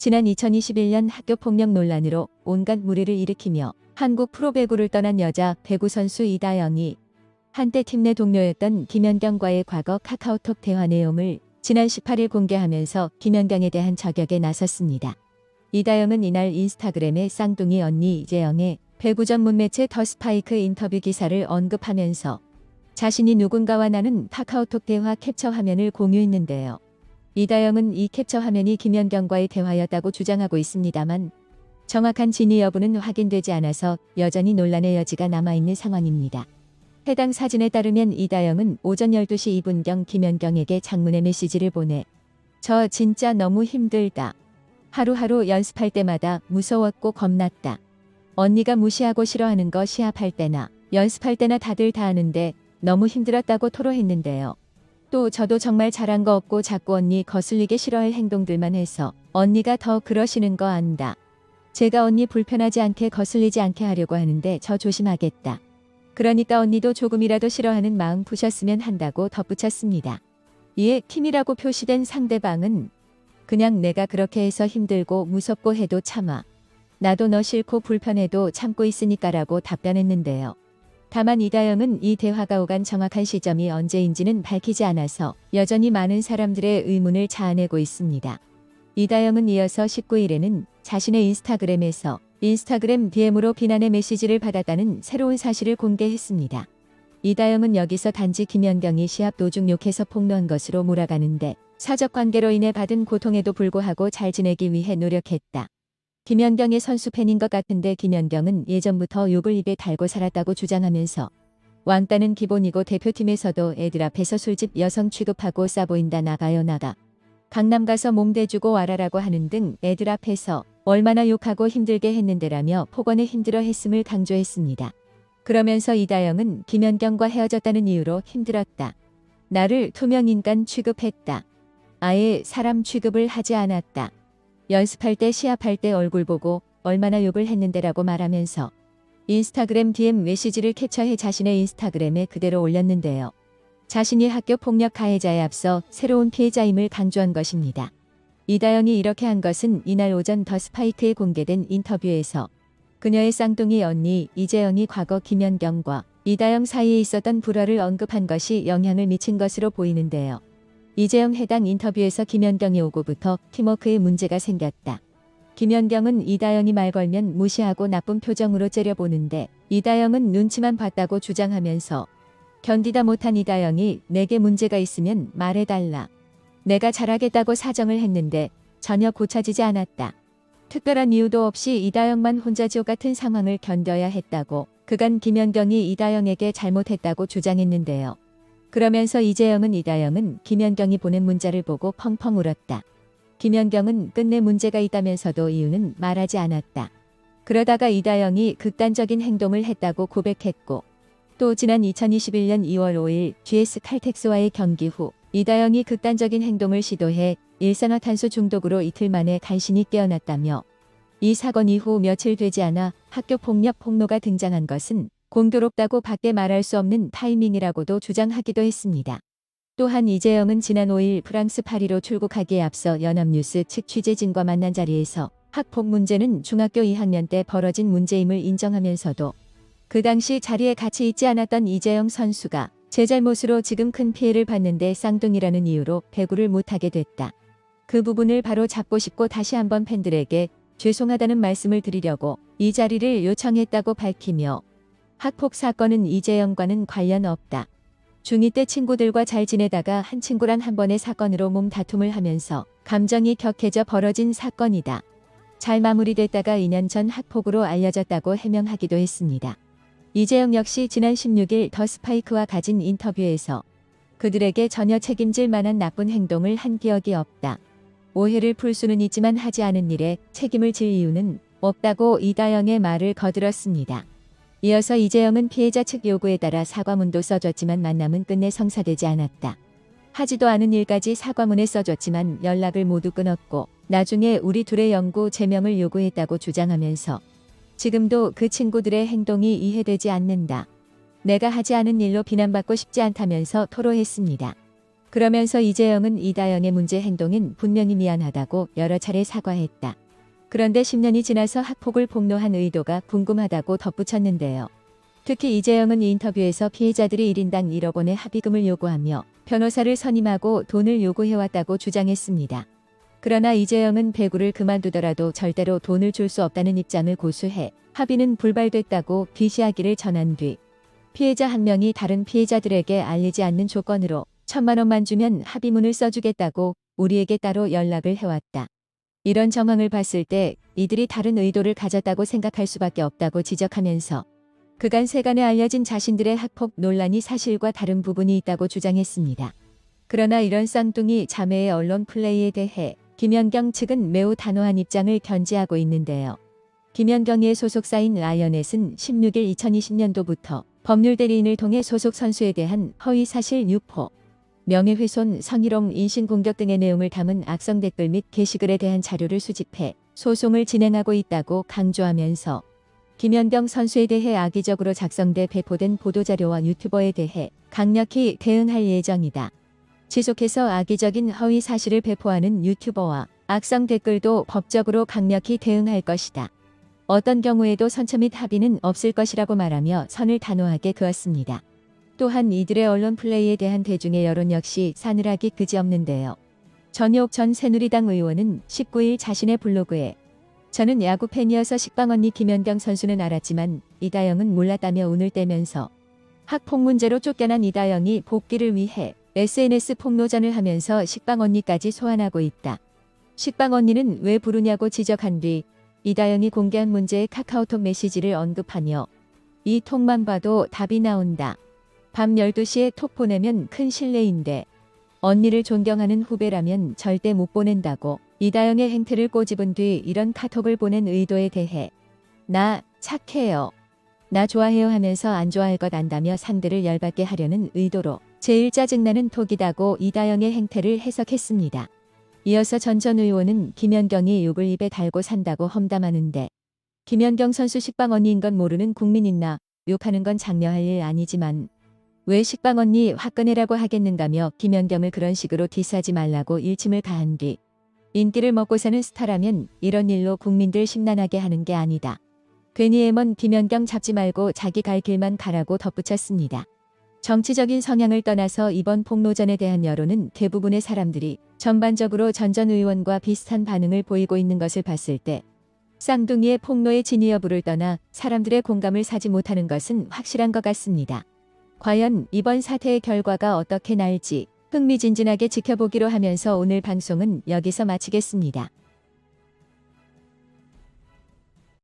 지난 2021년 학교폭력 논란으로 온갖 물의를 일으키며 한국 프로배구를 떠난 여자 배구 선수 이다영이 한때 팀 내 동료였던 김연경과의 과거 카카오톡 대화 내용을 지난 18일 공개하면서 김연경에 대한 저격에 나섰습니다. 이다영은 이날 인스타그램에 쌍둥이 언니 이재영의 배구 전문 매체 더 스파이크 인터뷰 기사를 언급하면서 자신이 누군가와 나눈 카카오톡 대화 캡처 화면을 공유했는데요. 이다영은 이 캡처 화면이 김연경과의 대화였다고 주장하고 있습니다만 정확한 진위 여부는 확인되지 않아서 여전히 논란의 여지가 남아있는 상황입니다. 해당 사진에 따르면 이다영은 오전 12시 2분경 김연경에게 장문의 메시지를 보내 "저 진짜 너무 힘들다. 하루하루 연습할 때마다 무서웠고 겁났다. 언니가 무시하고 싫어하는 거 시합할 때나 연습할 때나 다들 다 아는데 너무 힘들었다고 토로했는데요. 또 저도 정말 잘한 거 없고 자꾸 언니 거슬리게 싫어할 행동들만 해서 언니가 더 그러시는 거 안다. 제가 언니 불편하지 않게 거슬리지 않게 하려고 하는데 저 조심하겠다. 그러니까 언니도 조금이라도 싫어하는 마음 푸셨으면 한다고 덧붙였습니다. 이에 팀이라고 표시된 상대방은 "그냥 내가 그렇게 해서 힘들고 무섭고 해도 참아. 나도 너 싫고 불편해도 참고 있으니까라고 답변했는데요. 다만 이다영은 이 대화가 오간 정확한 시점이 언제인지는 밝히지 않아서 여전히 많은 사람들의 의문을 자아내고 있습니다. 이다영은 이어서 19일에는 자신의 인스타그램에서 인스타그램 DM으로 비난의 메시지를 받았다는 새로운 사실을 공개했습니다. 이다영은 여기서 단지 김연경이 시합 도중 욕해서 폭로한 것으로 몰아가는데 사적관계로 인해 받은 고통에도 불구하고 잘 지내기 위해 노력했다. 김연경의 선수 팬인 것 같은데 김연경은 예전부터 욕을 입에 달고 살았다고 주장하면서 "왕따는 기본이고 대표팀에서도 애들 앞에서 술집 여성 취급하고 싸보인다. 나가요 나가. 강남 가서 몸 대주고 와라라고 하는 등 애들 앞에서 얼마나 욕하고 힘들게 했는데라며 폭언에 힘들어했음을 강조했습니다. 그러면서 이다영은 김연경과 헤어졌다는 이유로 힘들었다. 나를 투명인간 취급했다. 아예 사람 취급을 하지 않았다. 연습할 때 시합할 때 얼굴 보고 얼마나 욕을 했는데라고 말하면서 인스타그램 DM 메시지를 캡처해 자신의 인스타그램에 그대로 올렸는데요. 자신이 학교 폭력 가해자에 앞서 새로운 피해자임을 강조한 것입니다. 이다영이 이렇게 한 것은 이날 오전 더 스파이크에 공개된 인터뷰에서 그녀의 쌍둥이 언니 이재영이 과거 김연경과 이다영 사이에 있었던 불화를 언급한 것이 영향을 미친 것으로 보이는데요. 이재영 해당 인터뷰에서 김연경이 오고부터 팀워크에 문제가 생겼다. 김연경은 이다영이 말 걸면 무시하고 나쁜 표정으로 째려보는데 이다영은 눈치만 봤다고 주장하면서 견디다 못한 이다영이 "내게 문제가 있으면 말해달라. 내가 잘하겠다고 사정을 했는데 전혀 고쳐지지 않았다. 특별한 이유도 없이 이다영만 혼자 지옥 같은 상황을 견뎌야 했다고 그간 김연경이 이다영에게 잘못했다고 주장했는데요. 그러면서 이다영은 김연경이 보낸 문자를 보고 펑펑 울었다. 김연경은 끝내 문제가 있다면서도 이유는 말하지 않았다. 그러다가 이다영이 극단적인 행동을 했다고 고백했고 또 지난 2021년 2월 5일 GS 칼텍스와의 경기 후 이다영이 극단적인 행동을 시도해 일산화탄소 중독으로 이틀 만에 간신히 깨어났다며 이 사건 이후 며칠 되지 않아 학교폭력 폭로가 등장한 것은 공교롭다고 밖에 말할 수 없는 타이밍이라고도 주장하기도 했습니다. 또한 이재영은 지난 5일 프랑스 파리로 출국하기에 앞서 연합뉴스 측 취재진과 만난 자리에서 학폭 문제는 중학교 2학년 때 벌어진 문제임을 인정하면서도 그 당시 자리에 같이 있지 않았던 이재영 선수가 제 잘못으로 지금 큰 피해를 봤는데 쌍둥이라는 이유로 배구를 못하게 됐다. 그 부분을 바로 잡고 싶고 다시 한번 팬들에게 죄송하다는 말씀을 드리려고 이 자리를 요청했다고 밝히며 학폭 사건은 이재영과는 관련 없다. 중2 때 친구들과 잘 지내다가 한 친구랑 한 번의 사건으로 몸다툼을 하면서 감정이 격해져 벌어진 사건이다. 잘 마무리됐다가 2년 전 학폭으로 알려졌다고 해명하기도 했습니다. 이재영 역시 지난 16일 더 스파이크와 가진 인터뷰에서 그들에게 전혀 책임질 만한 나쁜 행동을 한 기억이 없다. 오해를 풀 수는 있지만 하지 않은 일에 책임을 질 이유는 없다고 이다영의 말을 거들었습니다. 이어서 이재영은 피해자 측 요구에 따라 사과문도 써줬지만 만남은 끝내 성사되지 않았다. 하지도 않은 일까지 사과문에 써줬지만 연락을 모두 끊었고 나중에 우리 둘의 영구 제명을 요구했다고 주장하면서 지금도 그 친구들의 행동이 이해되지 않는다. 내가 하지 않은 일로 비난받고 싶지 않다면서 토로했습니다. 그러면서 이재영은 이다영의 문제 행동엔 분명히 미안하다고 여러 차례 사과했다. 그런데 10년이 지나서 학폭을 폭로한 의도가 궁금하다고 덧붙였는데요. 특히 이재영은 인터뷰에서 피해자들이 1인당 1억 원의 합의금을 요구하며 변호사를 선임하고 돈을 요구해왔다고 주장했습니다. 그러나 이재영은 배구를 그만두더라도 절대로 돈을 줄 수 없다는 입장을 고수해 합의는 불발됐다고 비시하기를 전한 뒤 피해자 한 명이 다른 피해자들에게 알리지 않는 조건으로 1,000만 원만 주면 합의문을 써주겠다고 우리에게 따로 연락을 해왔다. 이런 정황을 봤을 때 이들이 다른 의도를 가졌다고 생각할 수밖에 없다고 지적하면서 그간 세간에 알려진 자신들의 학폭 논란이 사실과 다른 부분이 있다고 주장했습니다. 그러나 이런 쌍둥이 자매의 언론 플레이에 대해 김연경 측은 매우 단호한 입장을 견지하고 있는데요. 김연경의 소속사인 라이언넷은 16일 2020년도부터 법률 대리인을 통해 소속 선수에 대한 허위사실 유포, 명예훼손, 성희롱, 인신공격 등의 내용을 담은 악성 댓글 및 게시글에 대한 자료를 수집해 소송을 진행하고 있다고 강조하면서 김연경 선수에 대해 악의적으로 작성돼 배포된 보도자료와 유튜버에 대해 강력히 대응할 예정이다. 지속해서 악의적인 허위 사실을 배포하는 유튜버와 악성 댓글도 법적으로 강력히 대응할 것이다. 어떤 경우에도 선처 및 합의는 없을 것이라고 말하며 선을 단호하게 그었습니다. 또한 이들의 언론 플레이에 대한 대중의 여론 역시 싸늘하기 그지없는데요. 전효옥 전 새누리당 의원은 19일 자신의 블로그에 저는 야구 팬이어서 식빵 언니 김연경 선수는 알았지만 이다영은 몰랐다며 운을 떼면서 학폭 문제로 쫓겨난 이다영이 복귀를 위해 SNS 폭로전을 하면서 식빵 언니까지 소환하고 있다. 식빵 언니는 왜 부르냐고 지적한 뒤 이다영이 공개한 문제의 카카오톡 메시지를 언급하며 이 톡만 봐도 답이 나온다. 밤 12시에 톡 보내면 큰 실례인데 언니를 존경하는 후배라면 절대 못 보낸다고 이다영의 행태를 꼬집은 뒤 이런 카톡을 보낸 의도에 대해 나 착해요. 나 좋아해요 하면서 안 좋아할 것 안다며 상대를 열받게 하려는 의도로 제일 짜증나는 톡이다고 이다영의 행태를 해석했습니다. 이어서 전 의원은 김연경이 욕을 입에 달고 산다고 험담하는데 김연경 선수 식빵 언니인 건 모르는 국민 있나 욕하는 건 장려할 일 아니지만 왜 식빵 언니 화끈해라고 하겠는가며 김연경을 그런 식으로 디스하지 말라고 일침을 가한 뒤 인기를 먹고 사는 스타라면 이런 일로 국민들 심란하게 하는 게 아니다. 괜히 애먼 김연경 잡지 말고 자기 갈 길만 가라고 덧붙였습니다. 정치적인 성향을 떠나서 이번 폭로전에 대한 여론은 대부분의 사람들이 전반적으로 전 의원과 비슷한 반응을 보이고 있는 것을 봤을 때 쌍둥이의 폭로의 진위 여부를 떠나 사람들의 공감을 사지 못하는 것은 확실한 것 같습니다. 과연 이번 사태의 결과가 어떻게 날지 흥미진진하게 지켜보기로 하면서 오늘 방송은 여기서 마치겠습니다.